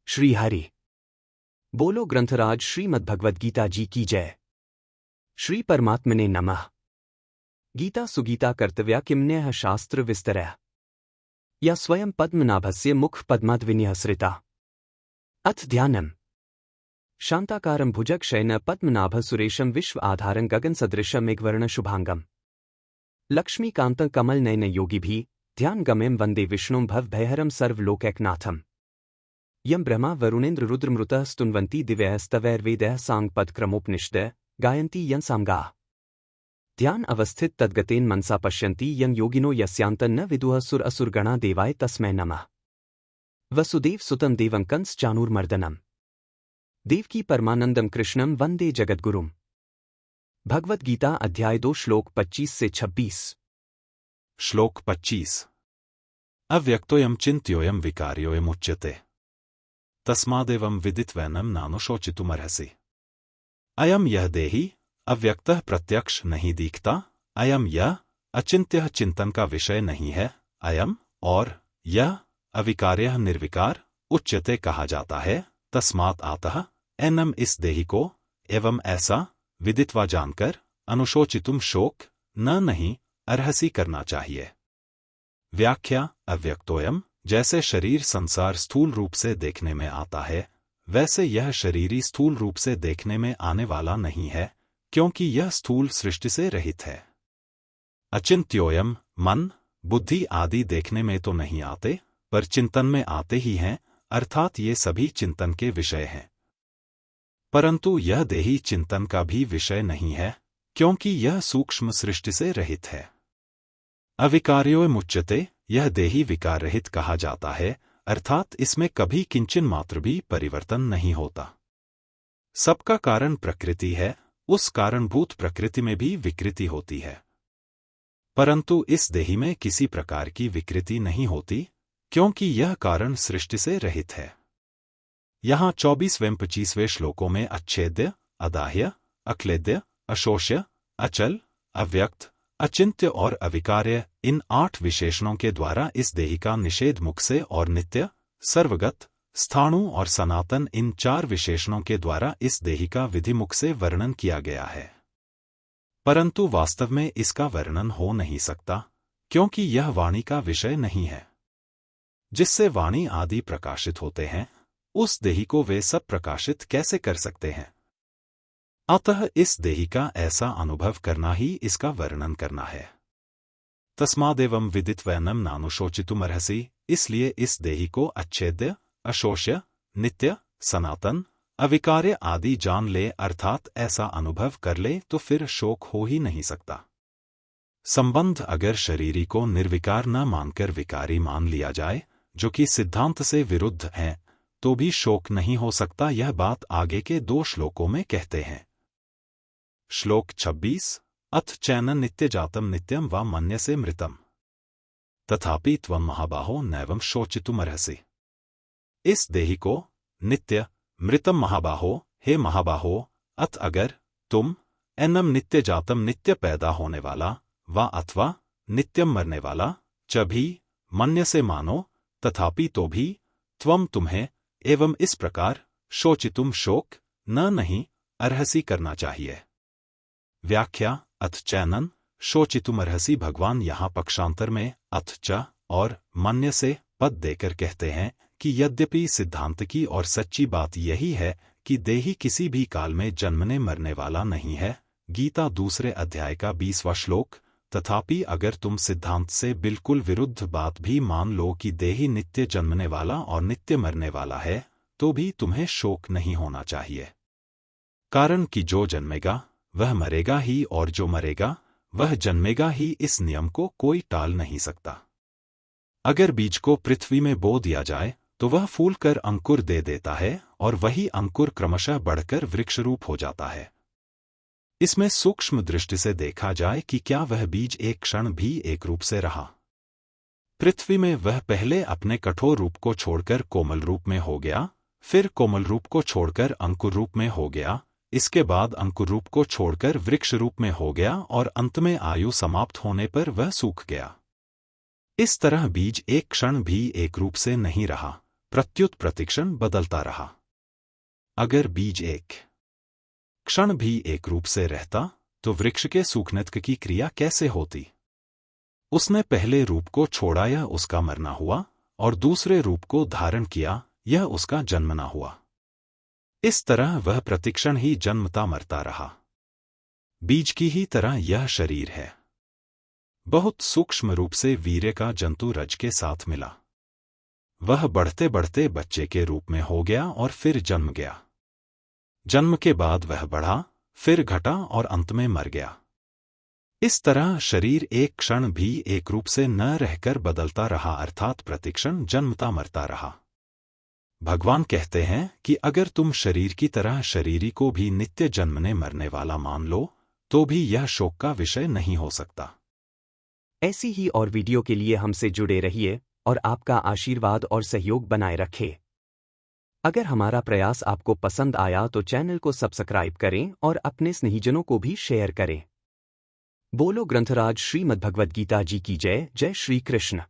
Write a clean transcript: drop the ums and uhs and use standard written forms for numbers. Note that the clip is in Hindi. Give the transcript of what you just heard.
श्री हरि बोलो ग्रंथराज श्रीमद्भगवद्गीता जी की जय। श्री परमात्मने नमः। गीता सुगीता कर्तव्या किमन्यः शास्त्र विस्तरः या स्वयं पद्मनाभस्य मुख पद्माद्विन्यः सृता। अथ ध्यानम्। शांताकारं भुजगशयनं पद्मनाभ सुरेशं विश्व आधारं गगन सदृशं मेघवर्ण शुभांगम लक्ष्मीकान्तं कमलनयन योगिभिः ध्यान गम्यं वंदे विष्णुं भवभयहरं सर्वलोकैकनाथम्। यं ब्रह्मा वरुणेन्द्र रुद्रमृतः स्तुन्वन्ति दिव्यस्तवैर्वेदैः साङ्गपदक्रमोपनिषदः गायन्ति यं सामगाः। ध्यान अवस्थित तद्गतेन मनसा पश्यन्ति यं योगिनो यस्यान्तं न विदुः सुर असुरगणा देवाय तस्मै नमः। वसुदेव सुतं देवं कंस चाणूरमर्दनम् देवकी परमानंदम कृष्णं वंदे जगद्गुरुम्। भगवद गीता अध्याय 2 श्लोक 25 से 26। श्लोक 25। अव्यक्तोऽयं चिन्त्योऽयं विकार्योऽयम् उच्यते तस्मादेवं विदित्वैनं नानुशोचितुमर्हसि। अयम यह देही अव्यक्तः प्रत्यक्ष नहीं दिखता, अयम यह अचिन्त्यः चिंतन का विषय नहीं है, अयम और यह अविकार्यः निर्विकार उच्यते कहा जाता है। तस्मात् अतः एनम इस देही को एवं ऐसा विदित्वा जानकर अनुशोचितुम शोक न नहीं अर्हसि करना चाहिए। व्याख्या। अव्यक्तोऽयम् जैसे शरीर संसार स्थूल रूप से देखने में आता है, वैसे यह शरीरी स्थूल रूप से देखने में आने वाला नहीं है, क्योंकि यह स्थूल सृष्टि से रहित है। अचिन्त्योऽयम् मन बुद्धि आदि देखने में तो नहीं आते, पर चिंतन में आते ही हैं, अर्थात ये सभी चिंतन के विषय हैं। परंतु यह देही चिंतन का भी विषय नहीं है, क्योंकि यह सूक्ष्म सृष्टि से रहित है। अविकार्योऽयमुच्यते यह देही विकार रहित कहा जाता है, अर्थात इसमें कभी किंचन मात्र भी परिवर्तन नहीं होता। सबका कारण प्रकृति है, उस कारणभूत प्रकृति में भी विकृति होती है, परंतु इस देही में किसी प्रकार की विकृति नहीं होती, क्योंकि यह कारण सृष्टि से रहित है। यहाँ 24वें-25वें श्लोकों में अच्छेद्य, अदाह्य, अक्लेद्य, अशोष्य, अचल, अव्यक्त, अचिन्त्य और अविकार्य इन 8 विशेषणों के द्वारा इस देही का निषेध मुख से और नित्य, सर्वगत, स्थाणु और सनातन इन 4 विशेषणों के द्वारा इस देही का विधि मुख से वर्णन किया गया है। परंतु वास्तव में इसका वर्णन हो नहीं सकता, क्योंकि यह वाणी का विषय नहीं है। जिससे वाणी आदि प्रकाशित होते हैं, उस देही को वे सब प्रकाशित कैसे कर सकते हैं? अतः इस देही का ऐसा अनुभव करना ही इसका वर्णन करना है। तस्मादेवं विदित्वैनं नानुशोचितुमर्हसि, इसलिए इस देही को अच्छेद्य, अशोष्य, नित्य, सनातन, अविकार्य आदि जान ले, अर्थात ऐसा अनुभव कर ले, तो फिर शोक हो ही नहीं सकता। संबंध अगर शरीरी को निर्विकार न मानकर विकारी मान लिया जाए, जो कि सिद्धांत से विरुद्ध है, तो भी शोक नहीं हो सकता। यह बात आगे के 2 श्लोकों में कहते हैं। श्लोक 26। अथ चैनं नित्यजातं नित्यं वा मन्यसे मृतम् तथापि त्वं महाबाहो नैवं शोचितुमर्हसि। इस देही को नित्य मृतम महाबाहो, हे महाबाहो, अथ अगर तुम एनम नित्य जातम नित्य पैदा होने वाला, वा अथवा नित्यम मरने वाला, च भी मन्य से मानो, तथापि तो भी, त्वम तुम्हें, एवं इस प्रकार, शोचितुम शोक न नहीं अर्हसि करना चाहिए। व्याख्या। अथ चैनन शोचितुमर्हसि भगवान यहाँ पक्षांतर में अथ च और मन्य से पद देकर कहते हैं कि यद्यपि सिद्धांत की और सच्ची बात यही है कि देही किसी भी काल में जन्मने मरने वाला नहीं है, गीता 2 अध्याय का 20वां श्लोक, तथापि अगर तुम सिद्धांत से बिल्कुल विरुद्ध बात भी मान लो कि देही नित्य जन्मने वाला और नित्य मरने वाला है, तो भी तुम्हें शोक नहीं होना चाहिए। कारण कि जो जन्मेगा वह मरेगा ही, और जो मरेगा वह जन्मेगा ही। इस नियम को कोई टाल नहीं सकता। अगर बीज को पृथ्वी में बो दिया जाए, तो वह फूलकर अंकुर दे देता है, और वही अंकुर क्रमशः बढ़कर वृक्ष रूप हो जाता है। इसमें सूक्ष्म दृष्टि से देखा जाए कि क्या वह बीज एक क्षण भी एक रूप से रहा? पृथ्वी में वह पहले अपने कठोर रूप को छोड़कर कोमल रूप में हो गया, फिर कोमल रूप को छोड़कर अंकुर रूप में हो गया, इसके बाद अंकुर रूप को छोड़कर वृक्ष रूप में हो गया, और अंत में आयु समाप्त होने पर वह सूख गया। इस तरह बीज एक क्षण भी एक रूप से नहीं रहा, प्रत्युत प्रतिक्षण बदलता रहा। अगर बीज एक क्षण भी एक रूप से रहता तो वृक्ष के सूखने की क्रिया कैसे होती? उसने पहले रूप को छोड़ा, यह उसका मरना हुआ, और दूसरे रूप को धारण किया, यह उसका जन्मना हुआ। इस तरह वह प्रतिक्षण ही जन्मता मरता रहा। बीज की ही तरह यह शरीर है। बहुत सूक्ष्म रूप से वीर्य का जंतु रज के साथ मिला। वह बढ़ते बढ़ते बच्चे के रूप में हो गया और फिर जन्म गया। जन्म के बाद वह बढ़ा, फिर घटा और अंत में मर गया। इस तरह शरीर एक क्षण भी एक रूप से न रहकर बदलता रहा, अर्थात प्रतिक्षण जन्मता मरता रहा। भगवान कहते हैं कि अगर तुम शरीर की तरह शरीरी को भी नित्य जन्मने मरने वाला मान लो तो भी यह शोक का विषय नहीं हो सकता। ऐसी ही और वीडियो के लिए हमसे जुड़े रहिए और आपका आशीर्वाद और सहयोग बनाए रखें। अगर हमारा प्रयास आपको पसंद आया तो चैनल को सब्सक्राइब करें और अपने स्नेहीजनों को भी शेयर करें। बोलो ग्रंथराज श्रीमद्भगवद्गीता जी की जय। जय श्री कृष्ण।